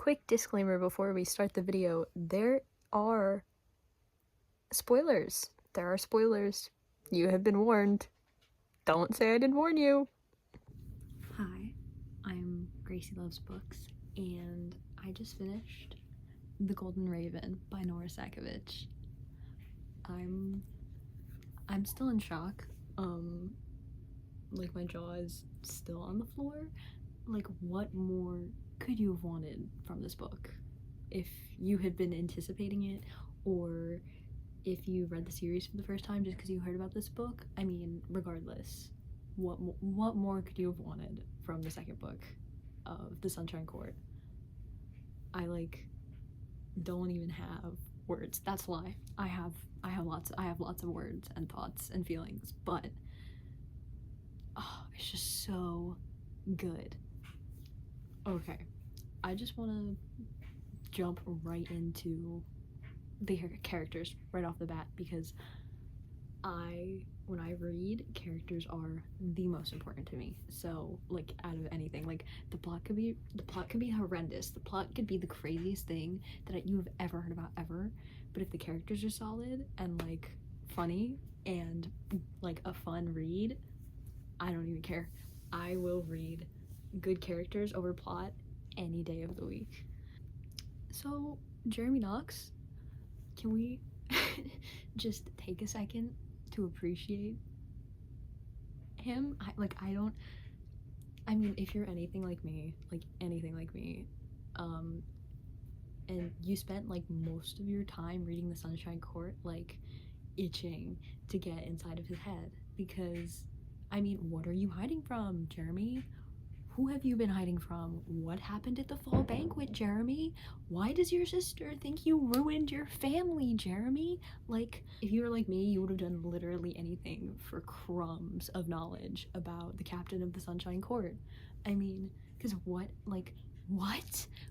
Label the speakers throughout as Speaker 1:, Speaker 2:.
Speaker 1: quick disclaimer before we start the video. There are spoilers. There are spoilers. You have been warned. Don't say I didn't warn you.
Speaker 2: Hi, I'm Gracie Loves Books, and I just finished The Golden Raven by Nora Sakavic. I'm still in shock. Like my jaw is still on the floor. Like, what more could you have wanted from this book? If you had been anticipating it, or if you read the series for the first time just because you heard about this book, I mean, regardless, what more could you have wanted from the second book of The Sunshine Court? I don't even have words. That's a lie. I have lots of words and thoughts and feelings, but it's just so good. Okay, I just want to jump right into the characters right off the bat, because when I read, characters are the most important to me. So, like, out of anything, like, the plot could be horrendous. The plot could be the craziest thing that you have ever heard about ever. But if the characters are solid and like funny and like a fun read, I don't even care. I will read good characters over plot any day of the week. So, Jeremy Knox, can we just take a second to appreciate him? I mean, if you're anything like me, and you spent like most of your time reading The Sunshine Court, like, itching to get inside of his head, because, I mean, what are you hiding from, Jeremy? Who have you been hiding from? What happened at the fall banquet, Jeremy? Why does your sister think you ruined your family, Jeremy? Like, if you were like me, you would have done literally anything for crumbs of knowledge about the captain of the Sunshine Court. I mean, because what?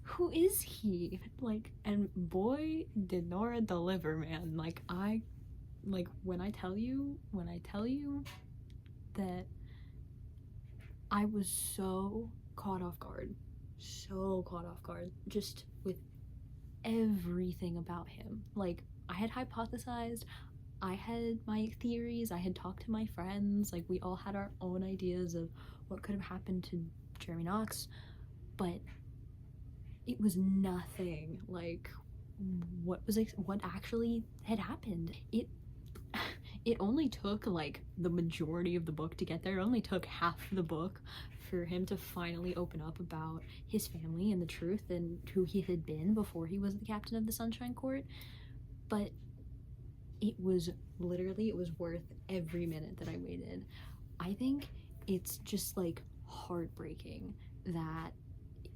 Speaker 2: Who is he? Like, and boy, did Nora deliver, man. When I tell you that I was so caught off guard, just with everything about him. Like, I had hypothesized, I had my theories, I had talked to my friends, like, we all had our own ideas of what could have happened to Jeremy Knox, but it was nothing like what actually had happened. It only took like the majority of the book to get there. It only took half the book for him to finally open up about his family and the truth and who he had been before he was the captain of the Sunshine Court. But it was worth every minute that I waited. I think it's just like heartbreaking that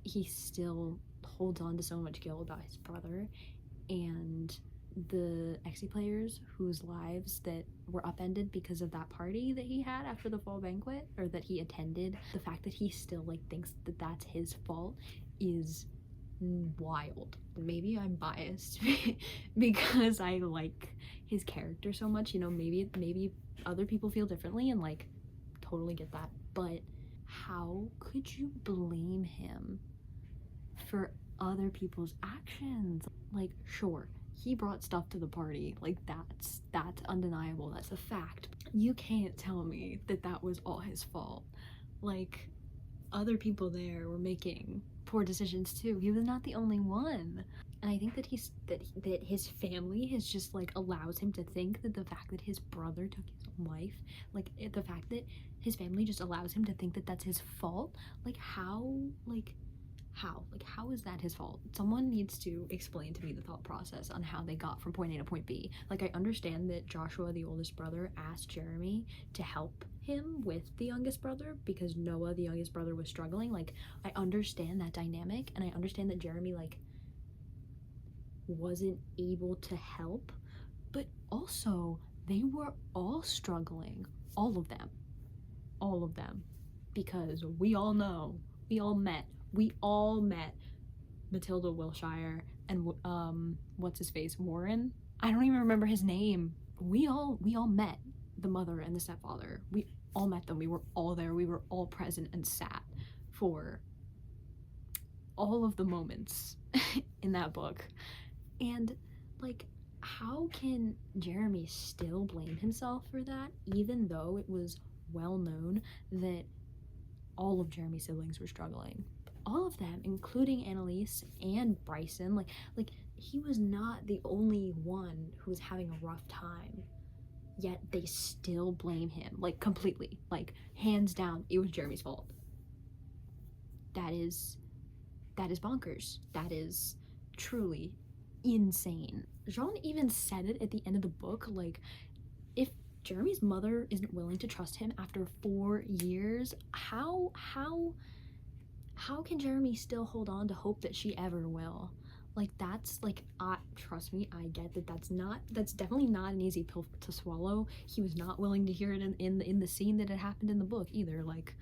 Speaker 2: he still holds on to so much guilt about his brother, and the Exy players whose lives that were upended because of that party that he had after the fall banquet, or that he attended. The fact that he still like thinks that that's his fault is wild. Maybe I'm biased because I like his character so much, you know. Maybe other people feel differently, and like, totally get that, but how could you blame him for other people's actions? Like, sure, he brought stuff to the party, like, that's undeniable, that's a fact. You can't tell me that that was all his fault. Like, other people there were making poor decisions too. He was not the only one. And I think that that his family has just like allows him to think that the fact that his brother took his own life, like, the fact that his family just allows him to think that that's his fault. Like, how is that his fault? Someone needs to explain to me the thought process on how they got from point A to point B. Like, I understand that Joshua, the oldest brother, asked Jeremy to help him with the youngest brother because Noah, the youngest brother, was struggling. Like, I understand that dynamic, and I understand that Jeremy, like, wasn't able to help, but also they were all struggling, all of them, because we all know, we all met Matilda Wilshire and what's his face, Warren, I don't even remember his name. We all met the mother and the stepfather. We all met them. We were all there. We were all present and sat for all of the moments in that book. And like, how can Jeremy still blame himself for that, even though it was well known that all of Jeremy's siblings were struggling? All of them, including Annalise and Bryson, like he was not the only one who was having a rough time. Yet they still blame him, like completely, like hands down, it was Jeremy's fault. That is bonkers. That is truly insane. Jean even said it at the end of the book, like, if Jeremy's mother isn't willing to trust him after 4 years, how can Jeremy still hold on to hope that she ever will? Like, that's like, trust me, I get that that's definitely not an easy pill to swallow. He was not willing to hear it in the scene that had happened in the book either. Like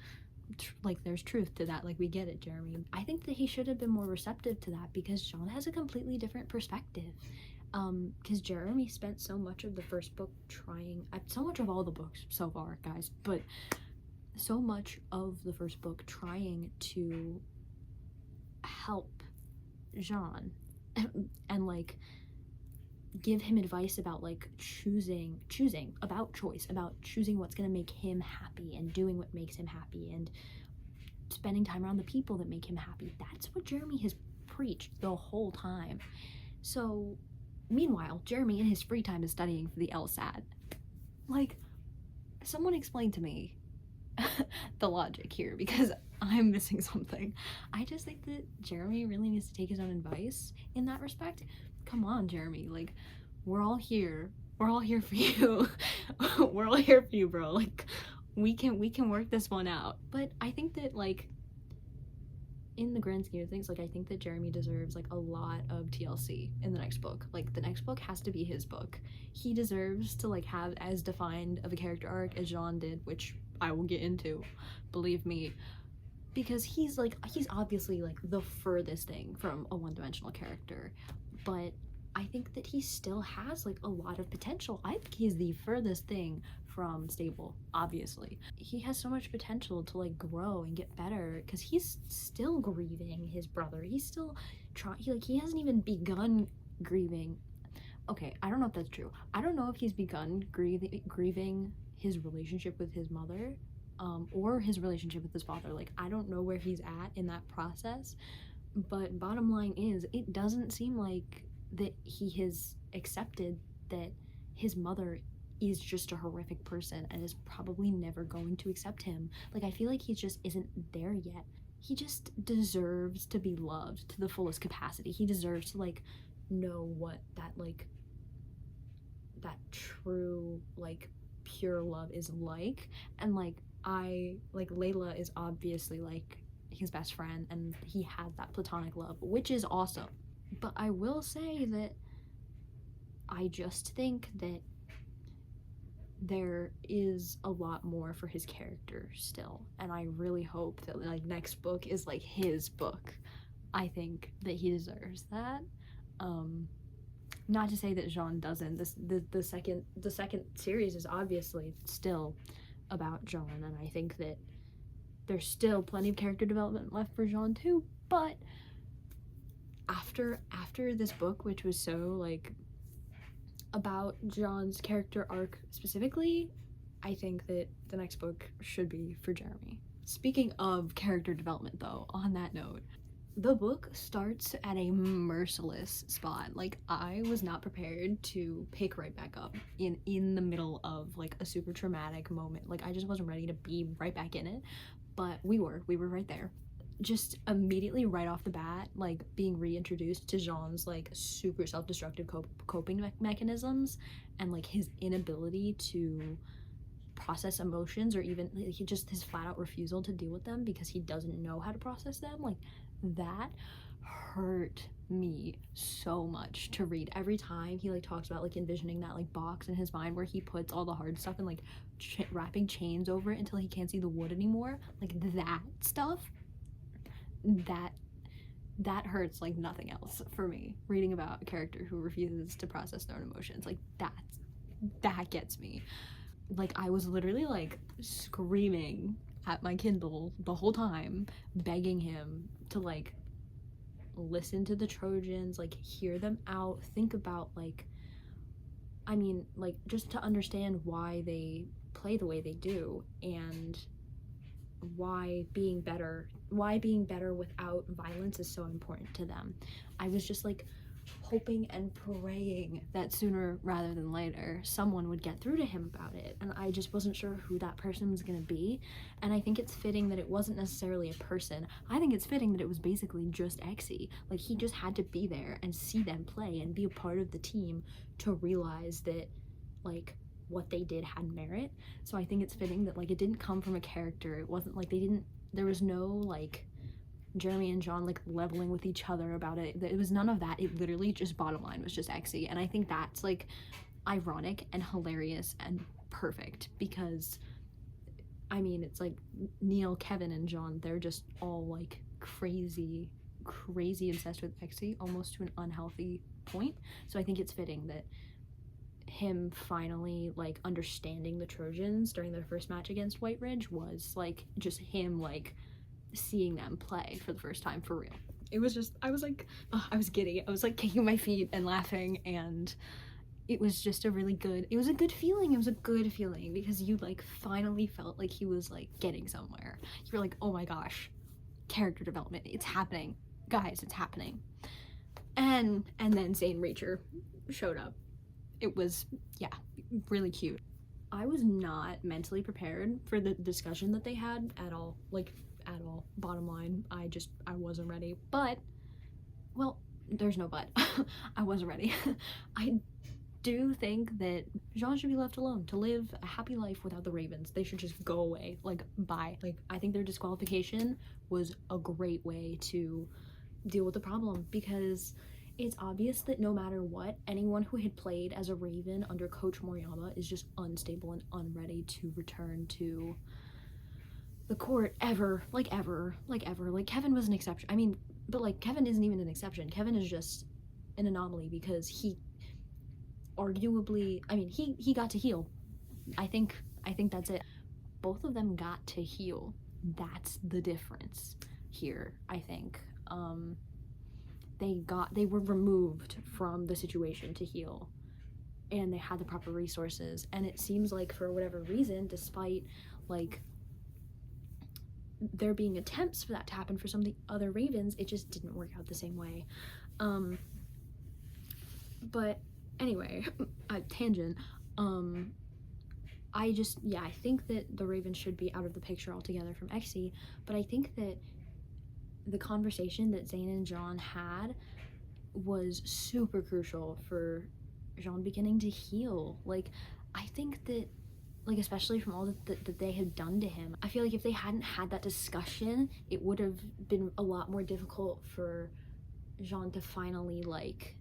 Speaker 2: there's truth to that. Like, we get it, Jeremy. I think that he should have been more receptive to that, because Jean has a completely different perspective. Because Jeremy spent so much of the first book trying, so much of all the books so far, guys, but so much of the first book trying to help Jean and like give him advice about like choosing about choice, about choosing what's going to make him happy and doing what makes him happy and spending time around the people that make him happy. That's what Jeremy has preached the whole time. So meanwhile, Jeremy in his free time is studying for the LSAT. Like, someone explain to me the logic here, because I'm missing something. I just think that Jeremy really needs to take his own advice in that respect. Come on, Jeremy, like, we're all here for you. We're all here for you, bro. Like, we can work this one out. But I think that, like, in the grand scheme of things, like, I think that Jeremy deserves like a lot of TLC in the next book. Like, the next book has to be his book. He deserves to like have as defined of a character arc as Jean did, which I will get into, believe me, because he's obviously like the furthest thing from a one-dimensional character, but I think that he still has like a lot of potential. I think he's the furthest thing from stable. Obviously, he has so much potential to like grow and get better, because he's still grieving his brother. He's still trying. He hasn't even begun grieving. Okay, I don't know if that's true. I don't know if he's begun grieving his relationship with his mother, or his relationship with his father. Like, I don't know where he's at in that process, but bottom line is, it doesn't seem like that he has accepted that his mother is just a horrific person and is probably never going to accept him. Like, I feel like he just isn't there yet. He just deserves to be loved to the fullest capacity. He deserves to like know what that like that true like pure love is like. And like, Layla is obviously like his best friend, and he had that platonic love, which is awesome. But I will say that I just think that there is a lot more for his character still, and I really hope that like next book is like his book. I think that he deserves that. Not to say that Jean doesn't. The second series is obviously still about Jean, and I think that there's still plenty of character development left for Jean too. But after this book, which was so like about Jean's character arc specifically, I think that the next book should be for Jeremy. Speaking of character development, though, on that note, the book starts at a merciless spot. Like, I was not prepared to pick right back up in the middle of like a super traumatic moment. Like, I just wasn't ready to be right back in it, but we were right there. Just immediately right off the bat, like being reintroduced to Jean's like super self-destructive coping mechanisms, and like his inability to process emotions, or even his flat out refusal to deal with them because he doesn't know how to process them. Like, that hurt me so much to read. Every time he like talks about like envisioning that like box in his mind where he puts all the hard stuff and like wrapping chains over it until he can't see the wood anymore, like that stuff, that hurts like nothing else for me. Reading about a character who refuses to process their own emotions, like that gets me. Like, I was literally like screaming at my Kindle the whole time, begging him to like listen to the Trojans, like hear them out, think about like, I mean, like just to understand why they play the way they do, and why being better without violence is so important to them. I was just like hoping and praying that sooner rather than later someone would get through to him about it, and I just wasn't sure who that person was going to be. And I think it's fitting that it wasn't necessarily a person. I think it's fitting that it was basically just Exy. Like, he just had to be there and see them play and be a part of the team to realize that, like, what they did had merit. So I think it's fitting that, like, it didn't come from a character. It wasn't like there was no like Jeremy and John like leveling with each other about it. It was none of that. It literally just, bottom line, was just Exy. And I think that's like ironic and hilarious and perfect, because I mean, it's like Neil, Kevin, and John, they're just all like crazy obsessed with Exy, almost to an unhealthy point. So I think it's fitting that him finally like understanding the Trojans during their first match against White Ridge was like just him like seeing them play for the first time for real. It was just, I was like, I was giddy. I was like kicking my feet and laughing, and it was just a good feeling. It was a good feeling because you like finally felt like he was like getting somewhere. You were like, oh my gosh, character development, it's happening, guys, it's happening. And then Zane Reacher showed up. It was, yeah, really cute. I was not mentally prepared for the discussion that they had at all. Like, at all. Bottom line, I wasn't ready. But, well, there's no but. I wasn't ready. I do think that Jean should be left alone to live a happy life without the Ravens. They should just go away. Like, bye. Like, I think their disqualification was a great way to deal with the problem, because it's obvious that no matter what, anyone who had played as a Raven under Coach Moriyama is just unstable and unready to return to the court ever. Like, Kevin was an exception. I mean, but like, Kevin isn't even an exception. Kevin is just an anomaly because he arguably, I mean, he got to heal. I think that's it. Both of them got to heal. That's the difference here, I think. They were removed from the situation to heal, and they had the proper resources. And it seems like, for whatever reason, despite like there being attempts for that to happen for some of the other Ravens, it just didn't work out the same way. But anyway, tangent. I think that the Ravens should be out of the picture altogether from Exy, but I think that the conversation that Zane and John had was super crucial for Jean beginning to heal. Like, I think that, like, especially from all that they had done to him, I feel like if they hadn't had that discussion, it would have been a lot more difficult for Jean to finally, like,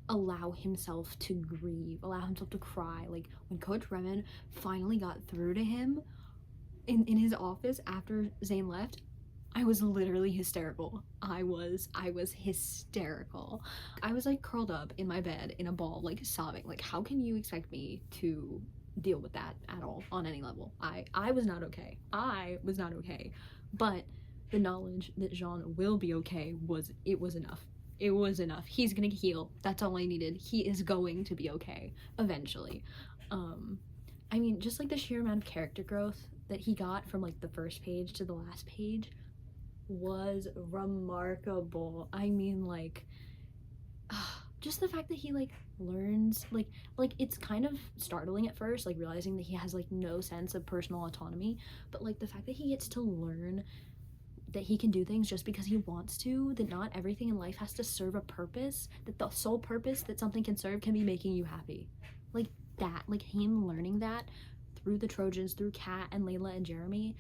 Speaker 2: allow himself to grieve, allow himself to cry. Like, when Coach Remen finally got through to him in his office after Zane left, I was literally hysterical. I was hysterical. I was like curled up in my bed in a ball, like sobbing. Like, how can you expect me to deal with that at all on any level? I was not okay. I was not okay. But the knowledge that Jean will be okay was enough. It was enough. He's gonna heal. That's all I needed. He is going to be okay eventually. I mean, just like the sheer amount of character growth that he got from like the first page to the last page was remarkable. I mean, like, just the fact that he like learns, like it's kind of startling at first, like realizing that he has like no sense of personal autonomy, but like the fact that he gets to learn that he can do things just because he wants to, that not everything in life has to serve a purpose, that the sole purpose that something can serve can be making you happy. Like that, like him learning that through the Trojans, through Kat and Layla and Jeremy,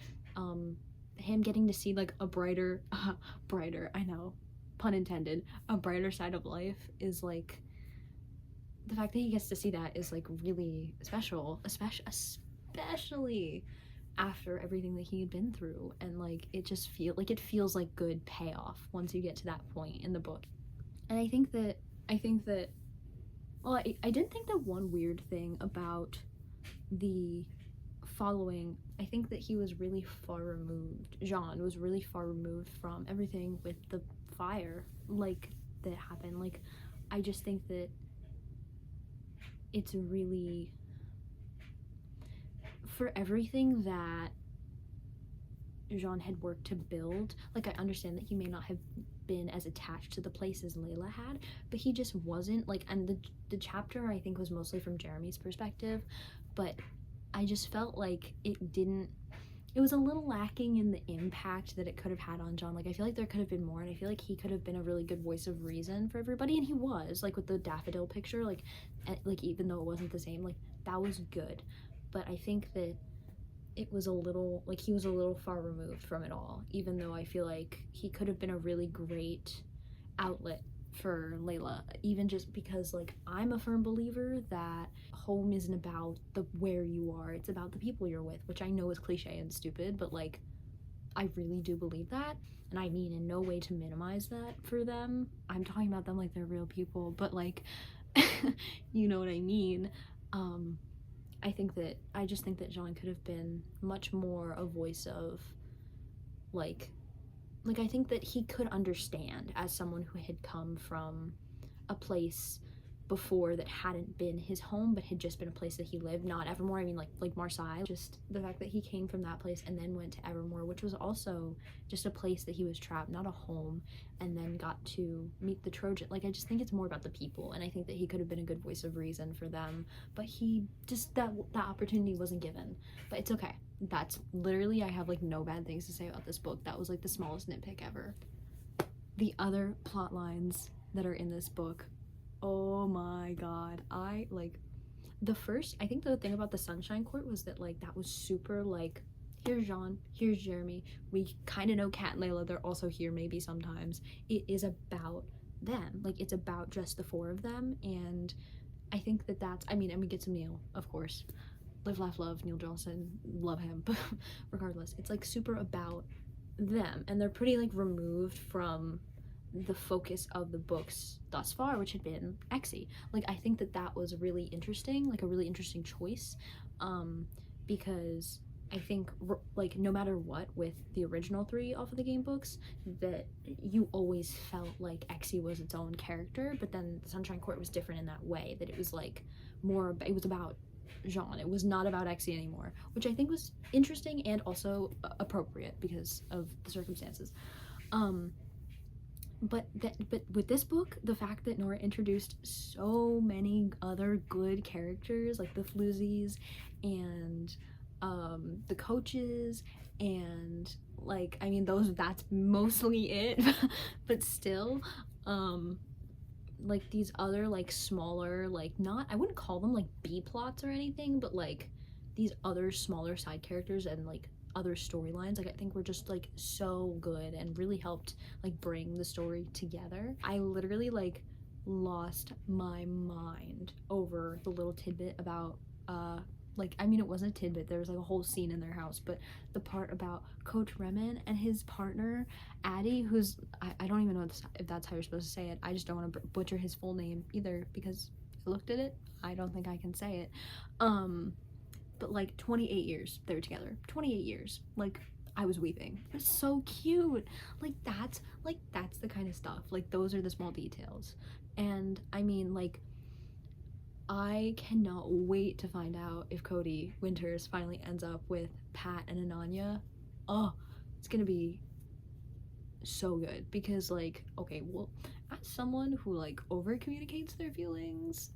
Speaker 2: him getting to see like a brighter, I know, pun intended, a brighter side of life is like, the fact that he gets to see that is like really special, especially after everything that he had been through. And like, it feels like good payoff once you get to that point in the book. And I think that well, I did think that one weird thing about the following, I think that he was really far removed, Jean was really far removed from everything with the fire like that happened. Like, I just think that it's really, for everything that Jean had worked to build, like, I understand that he may not have been as attached to the place as Layla had, but he just wasn't, like, and the chapter I think was mostly from Jeremy's perspective, but I just felt like it was a little lacking in the impact that it could have had on John. Like, I feel like there could have been more, and I feel like he could have been a really good voice of reason for everybody, and he was, like, with the daffodil picture, like, even though it wasn't the same, like, that was good. But I think that it was a little, like, he was a little far removed from it all, even though I feel like he could have been a really great outlet for Layla, even just because, like, I'm a firm believer that home isn't about the where you are, it's about the people you're with, which I know is cliche and stupid, but, like, I really do believe that, and I mean in no way to minimize that for them. I'm talking about them like they're real people, but, like, you know what I mean. I just think that Jean could have been much more a voice of, like, I think that he could understand, as someone who had come from a place before that hadn't been his home but had just been a place that he lived, not Evermore, I mean, like Marseille, just the fact that he came from that place and then went to Evermore, which was also just a place that he was trapped, not a home, and then got to meet the Trojan. Like, I just think it's more about the people, and I think that he could have been a good voice of reason for them, but he just, that opportunity wasn't given. But it's okay. That's literally, I have, like, no bad things to say about this book. That was, like, the smallest nitpick ever. The other plot lines that are in this book, oh my god, I think the thing about the Sunshine Court was that, like, that was super, like, here's Jean, here's Jeremy, we kind of know Kat and Layla, they're also here maybe sometimes. It is about them, like, it's about just the four of them, and I think that that's, I mean, and we get some Neil, of course, Live Laugh Love, Neil Johnson, love him, but regardless, it's, like, super about them, and they're pretty, like, removed from the focus of the books thus far, which had been Exie. Like, I think that that was really interesting, like, a really interesting choice, because I think, like, no matter what with the original three off of the game books, that you always felt like Exie was its own character, but then the Sunshine Court was different in that way, that it was, like, more, it was about Jean, it was not about Exie anymore, which I think was interesting and also appropriate because of the circumstances. But with this book, the fact that Nora introduced so many other good characters, like the Floozies and the coaches, and, like, I mean, that's mostly it, but still, like, these other, like, smaller, like, not, I wouldn't call them, like, B plots or anything, but, like, these other smaller side characters and, like, other storylines, like, I think were just, like, so good and really helped, like, bring the story together. I literally, like, lost my mind over the little tidbit about like, I mean, it wasn't a tidbit, there was, like, a whole scene in their house, but the part about Coach Remen and his partner Addie, who's, I don't even know if that's how you're supposed to say it, I just don't want to butcher his full name either, because I looked at it, I don't think I can say it, but, like, 28 years they were together, 28 years, like, I was weeping. It was so cute. Like, that's the kind of stuff, like, those are the small details. And I mean, like, I cannot wait to find out if Cody Winters finally ends up with Pat and Ananya. Oh, it's gonna be so good, because, like, okay, well, as someone who, like, over communicates their feelings,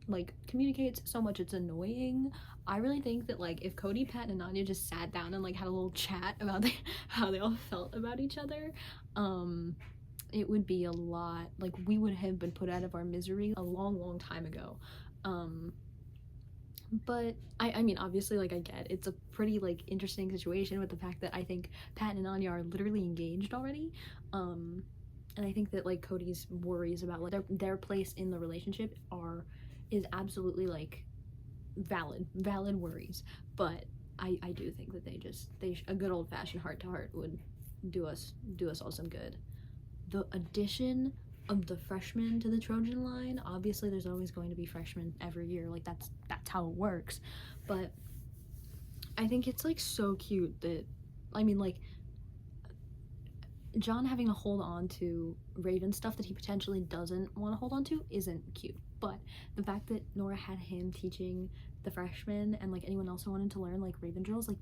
Speaker 2: like, communicates so much it's annoying, I really think that, like, if Cody, Pat, and Ananya just sat down and, like, had a little chat about how they all felt about each other, it would be a lot, like, we would have been put out of our misery a long time ago. But I mean, obviously, like, I get it's a pretty, like, interesting situation with the fact that I think Pat and Anya are literally engaged already, and I think that, like, Cody's worries about, like, their place in the relationship is absolutely, like, valid worries, but I do think that a good old-fashioned heart-to-heart would do us all some good. The addition of the freshmen to the Trojan line, obviously there's always going to be freshmen every year, like, that's how it works, but I think it's, like, so cute that, I mean, like, John having to hold on to Raven stuff that he potentially doesn't want to hold on to isn't cute. But the fact that Nora had him teaching the freshmen and like anyone else who wanted to learn like Raven drills, like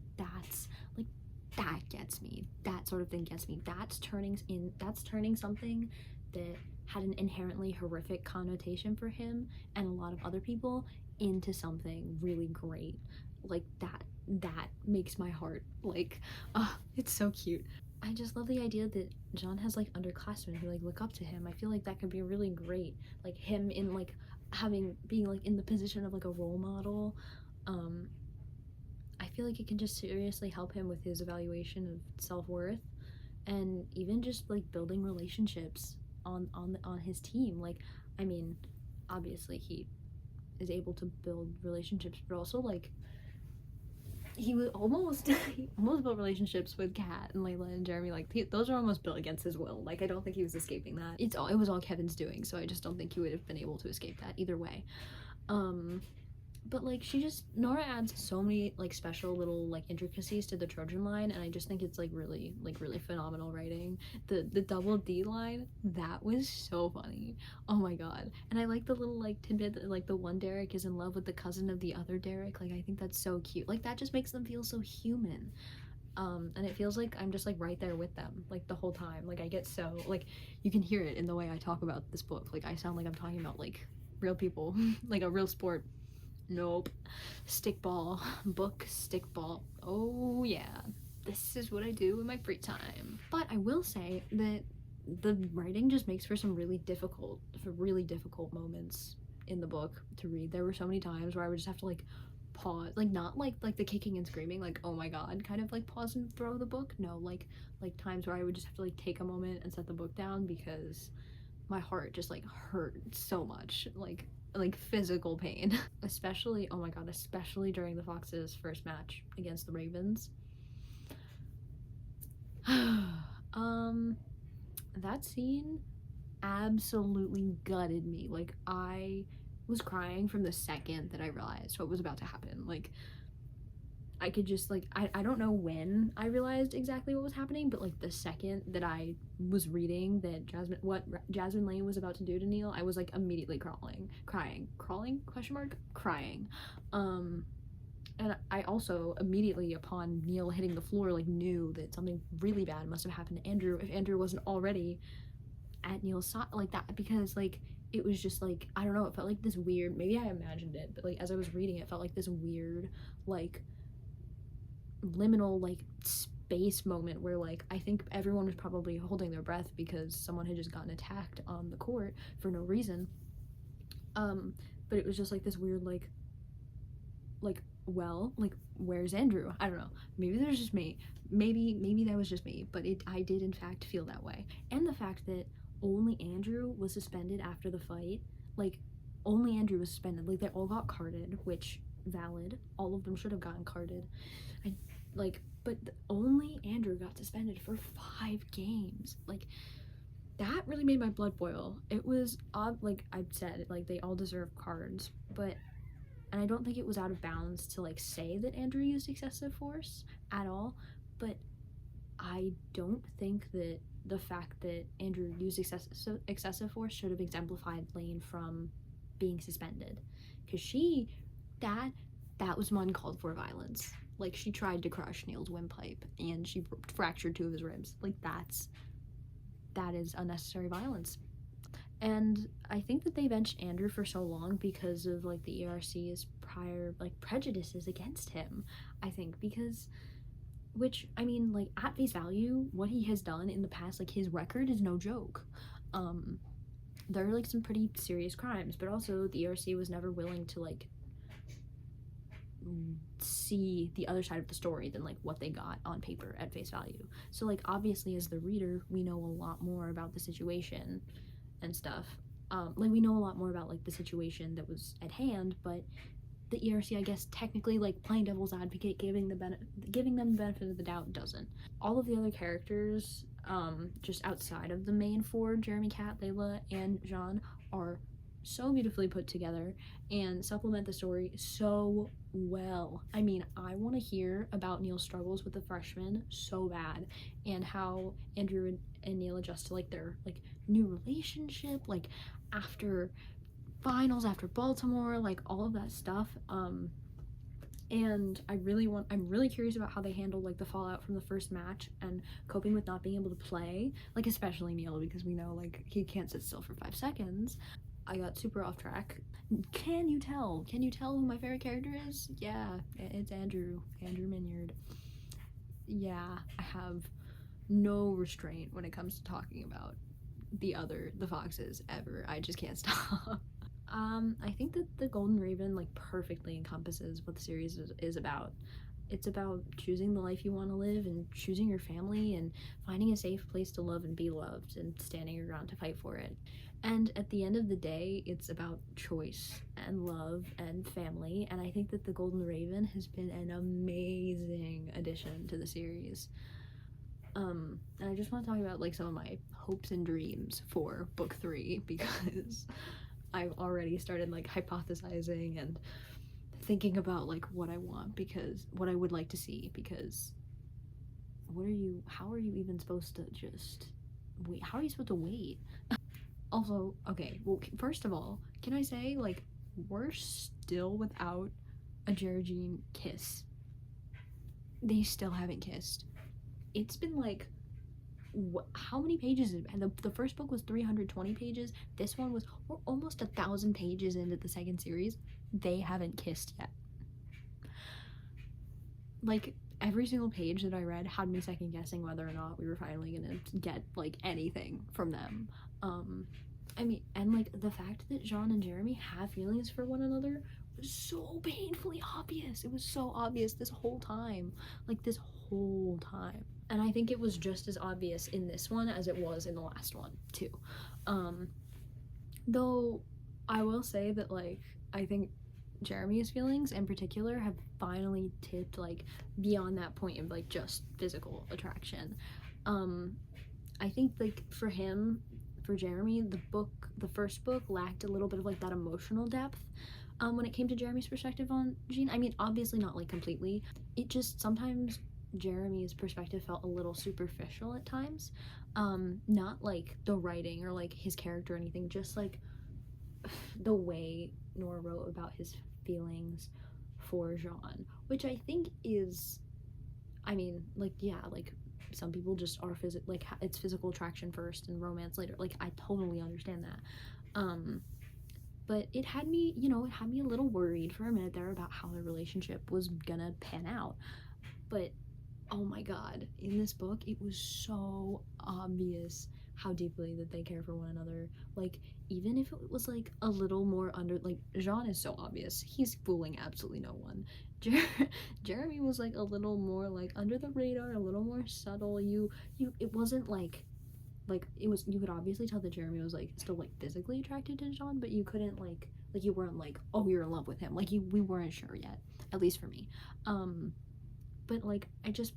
Speaker 2: that gets me. That sort of thing gets me. That's turning something that had an inherently horrific connotation for him and a lot of other people into something really great. Like that makes my heart like, oh, it's so cute. I just love the idea that John has like underclassmen who like look up to him. I feel like that could be really great. Like him in like having being like in the position of like a role model. Um I feel like it can just seriously help him with his evaluation of self-worth and even just like building relationships on his team. Like I mean, obviously he is able to build relationships, but also like he was almost he almost built relationships with Kat and Layla and Jeremy. Like those are almost built against his will. Like I don't think he was escaping that. It was all Kevin's doing, so I just don't think he would have been able to escape that either way. Um, but like Nora adds so many like special little like intricacies to the Trojan line, and I just think it's like really phenomenal writing. The double D line, that was so funny. Oh my god. And I like the little like tidbit that like the one Derek is in love with the cousin of the other Derek. Like I think that's so cute. Like that just makes them feel so human. And it feels like I'm just like right there with them like the whole time. Like I get so like you can hear it in the way I talk about this book. Like I sound like I'm talking about like real people, like a real sport. Nope. Stickball. Book stickball. Oh, yeah. This is what I do in my free time. But I will say that the writing just makes for really difficult moments in the book to read. There were so many times where I would just have to like pause, like not like the kicking and screaming, like oh my god, kind of like pause and throw the book. No, like times where I would just have to like take a moment and set the book down because my heart just like hurt so much. Like physical pain. Especially, oh my god, especially during the Foxes' first match against the Ravens. That scene absolutely gutted me. Like I was crying from the second that I realized what was about to happen. Like I could just like I don't know when I realized exactly what was happening, but like the second that I was reading that Jasmine Lane was about to do to Neil, I was like immediately crawling question mark crying. And I also immediately upon Neil hitting the floor like knew that something really bad must have happened to Andrew if Andrew wasn't already at Neil's side like that, because like it was just like I don't know, it felt like this weird, maybe I imagined it, but like as I was reading it felt like this weird like liminal like space moment where like I think everyone was probably holding their breath because someone had just gotten attacked on the court for no reason. But it was just like this weird well, like where's Andrew? I don't know. Maybe there's just me. Maybe that was just me, but I did in fact feel that way. And the fact that only Andrew was suspended after the fight, like only Andrew was suspended. Like they all got carded, which valid. All of them should have gotten carded. I like but only Andrew got suspended for 5 games. Like that really made my blood boil. It was odd, like I said, like they all deserve cards, but and I don't think it was out of bounds to like say that Andrew used excessive force at all, but I don't think that the fact that Andrew used excessive force should have exemplified Lane from being suspended, because that that was some uncalled for violence. Like she tried to crush Neil's windpipe and she fractured 2 of his ribs. Like that is unnecessary violence. And I think that they benched Andrew for so long because of like the ERC's prior like prejudices against him. I think because which I mean like at face value what he has done in the past, like his record is no joke. There are like some pretty serious crimes, but also the ERC was never willing to like see the other side of the story than like what they got on paper at face value. So like obviously as the reader we know a lot more about the situation and stuff. Like we know a lot more about like the situation that was at hand, but the ERC, I guess, technically like playing devil's advocate, giving them the benefit of the doubt, doesn't. All of the other characters, just outside of the main 4, Jeremy, Kat, Layla, and Jean, are so beautifully put together and supplement the story so well. I mean, I want to hear about Neil's struggles with the freshmen so bad, and how Andrew and Neil adjust to like their like new relationship, like after finals, after Baltimore, like all of that stuff. And I'm really curious about how they handle like the fallout from the first match and coping with not being able to play, like especially Neil, because we know like he can't sit still for 5 seconds. I got super off track. Can you tell? Can you tell who my favorite character is? Yeah, it's Andrew Minyard. Yeah, I have no restraint when it comes to talking about the foxes ever. I just can't stop. I think that the Golden Raven like perfectly encompasses what the series is about. It's about choosing the life you want to live and choosing your family and finding a safe place to love and be loved and standing your ground to fight for it. And at the end of the day, it's about choice and love and family. And I think that the Golden Raven has been an amazing addition to the series. And I just want to talk about like some of my hopes and dreams for book 3 because I've already started like hypothesizing and thinking about like what I want, because what I would like to see, because how are you even supposed to just wait? How are you supposed to wait? Also, okay, well, first of all, can I say like we're still without a Geraldine kiss. They still haven't kissed. It's been like how many pages is it? And the first book was 320 pages. This one was, we're almost 1,000 pages into the second series. They haven't kissed yet. Like every single page that I read had me second guessing whether or not we were finally gonna get like anything from them. I mean, and like the fact that Jean and Jeremy have feelings for one another was so painfully obvious. It was so obvious this whole time. Like this whole time. And I think it was just as obvious in this one as it was in the last one, too. Though I will say that, like, I think Jeremy's feelings in particular have finally tipped, like, beyond that point of, like, just physical attraction. I think, like, for him, for Jeremy, the first book lacked a little bit of, like, that emotional depth. When it came to Jeremy's perspective on Jean. I mean, obviously not, like, completely. It just sometimes Jeremy's perspective felt a little superficial at times. Not like the writing or like his character or anything, just like the way Nora wrote about his feelings for Jean, which I think is, I mean, like, yeah, like some people just are like it's physical attraction first and romance later. Like I totally understand that. But it had me, it had me a little worried for a minute there about how their relationship was gonna pan out. But oh my god, in this book it was so obvious how deeply that they care for one another. Like even if it was like a little more under, like Jean is so obvious, he's fooling absolutely no one. Jeremy was like a little more like under the radar, a little more subtle. It wasn't like it was, you could obviously tell that Jeremy was like still like physically attracted to Jean, but you couldn't like you weren't like, oh, you're in love with him. Like we weren't sure yet, at least for me. But like I just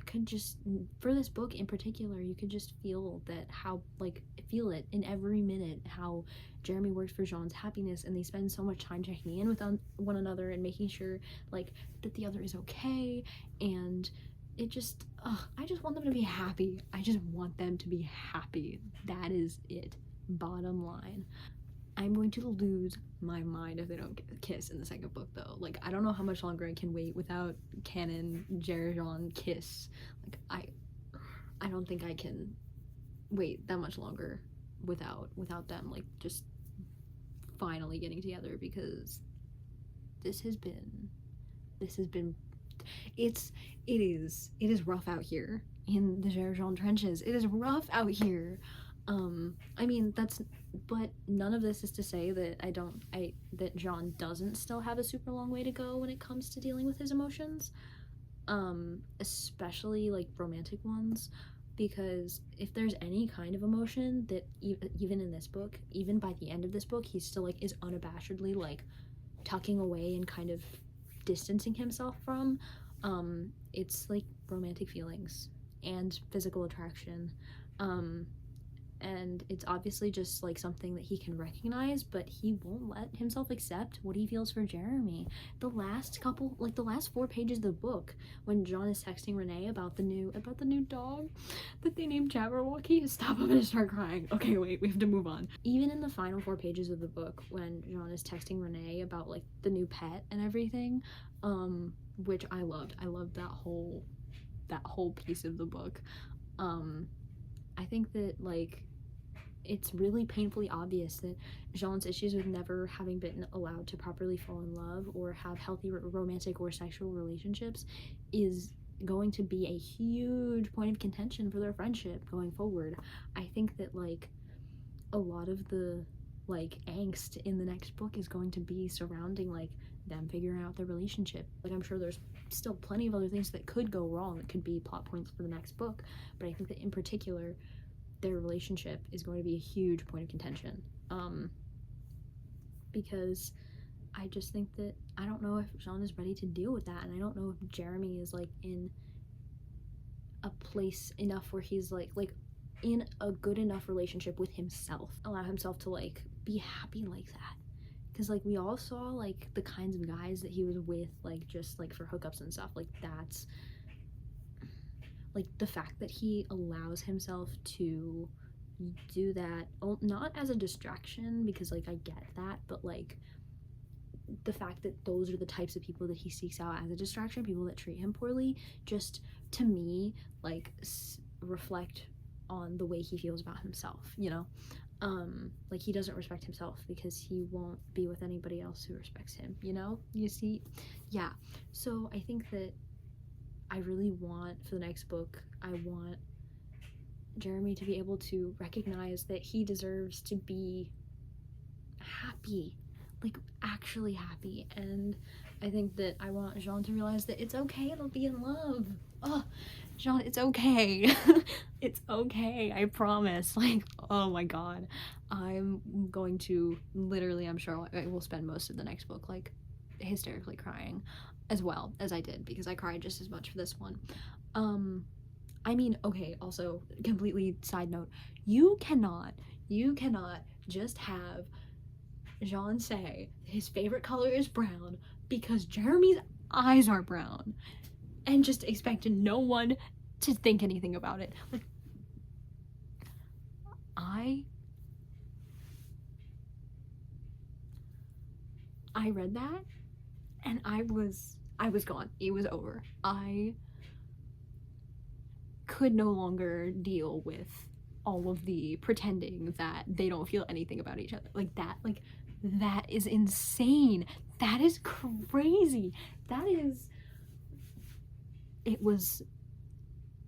Speaker 2: could just, for this book in particular, you could just feel that how like feel it in every minute how Jeremy works for Jean's happiness, and they spend so much time checking in with one another and making sure like that the other is okay. And it just I just want them to be happy. I just want them to be happy. That is it, bottom line. I'm going to lose my mind if they don't kiss in the second book, though. Like, I don't know how much longer I can wait without canon Jean kiss. Like, I don't think I can wait that much longer without them, like, just finally getting together, because it is rough out here in the Jean trenches. It is rough out here. I mean, but none of this is to say that that Jean doesn't still have a super long way to go when it comes to dealing with his emotions, especially like romantic ones, because if there's any kind of emotion that even in this book, even by the end of this book, he's still like is unabashedly like tucking away and kind of distancing himself from, it's like romantic feelings and physical attraction. and it's obviously just like something that he can recognize, but he won't let himself accept what he feels for Jeremy. The last 4 pages of the book, when John is texting Renee about the new dog that they named Jabberwocky, stop, I'm gonna start crying. Okay, wait, we have to move on. Even in the final 4 pages of the book, when John is texting Renee about like the new pet and everything, which I loved that whole piece of the book. I think that like it's really painfully obvious that Jean's issues with never having been allowed to properly fall in love or have healthy romantic or sexual relationships is going to be a huge point of contention for their friendship going forward. I think that like a lot of the like angst in the next book is going to be surrounding like them figuring out their relationship. Like, I'm sure there's still plenty of other things that could go wrong that could be plot points for the next book, but I think that in particular their relationship is going to be a huge point of contention, because I just think that I don't know if Jean is ready to deal with that, and I don't know if Jeremy is like in a place enough where he's like in a good enough relationship with himself, allow himself to like be happy like that. Because like we all saw like the kinds of guys that he was with, like just like for hookups and stuff, like that's like the fact that he allows himself to do that, not as a distraction, because like I get that, but like the fact that those are the types of people that he seeks out as a distraction, people that treat him poorly, just to me like reflect on the way he feels about himself, you know. Like he doesn't respect himself because he won't be with anybody else who respects him, you know? You see? Yeah. So I think that I really want, for the next book, I want Jeremy to be able to recognize that he deserves to be happy, like actually happy. And I think that I want Jean to realize that it's okay to be in love. Oh, Jean, it's okay. It's okay, I promise. Like, oh my god. I'm going to literally, I'm sure I will spend most of the next book like hysterically crying, as well as I did, because I cried just as much for this one. I mean, okay, also completely side note, you cannot just have Jean say his favorite color is brown because Jeremy's eyes are brown and just expect no one to think anything about it. Like, I read that and I was gone. It was over. I could no longer deal with all of the pretending that they don't feel anything about each other. Like that is insane. That is crazy. It was,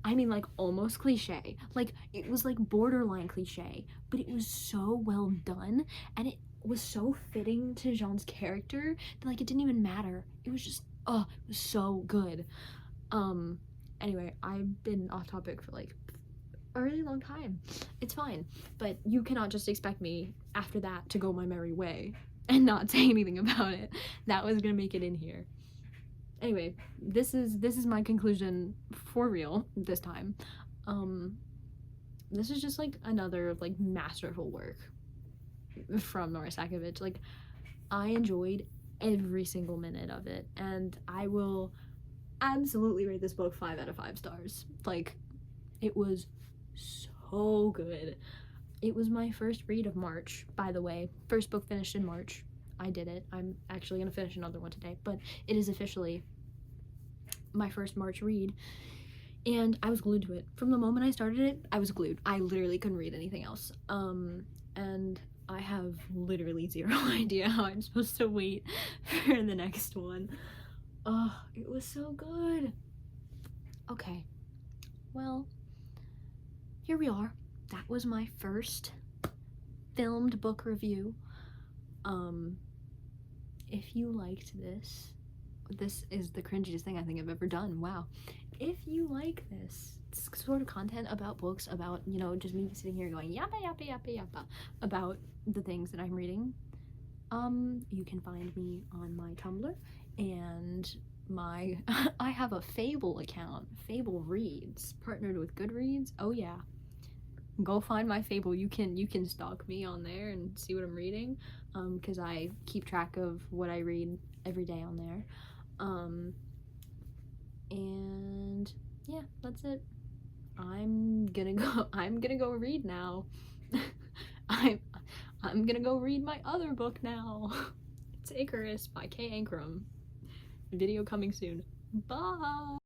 Speaker 2: I mean, like almost cliche. Like it was like borderline cliche, but it was so well done and it was so fitting to Jean's character that like it didn't even matter. It was just, oh, it was so good. Anyway, I've been off topic for like a really long time. It's fine, but you cannot just expect me after that to go my merry way and not say anything about it. That was gonna make it in here. Anyway, this is my conclusion for real this time. This is just like another like masterful work from Nora Sakavic. Like, I enjoyed every single minute of it, and I will absolutely rate this book 5 out of 5 stars. Like, it was so good. It was my first read of March, by the way. First book finished in March. I did it. I'm actually gonna finish another one today, but it is officially my first March read, and I was glued to it. From the moment I started it, I was glued. I literally couldn't read anything else. And I have literally zero idea how I'm supposed to wait for the next one. Oh, it was so good. Okay, well, here we are. That was my first filmed book review. If you liked this is the cringiest thing I think I've ever done. Wow. If you like this sort of content about books, about, you know, just me sitting here going yappa yappa yappa yappa about the things that I'm reading, you can find me on my Tumblr and my I have a Fable account, Fable Reads, partnered with Goodreads. Oh yeah, go find my Fable. You can stalk me on there and see what I'm reading, because I keep track of what I read every day on there. And yeah, that's it. I'm gonna go. I'm gonna go read now. I'm I'm gonna go read my other book now. It's Icarus by K. Ankrum. Video coming soon. Bye.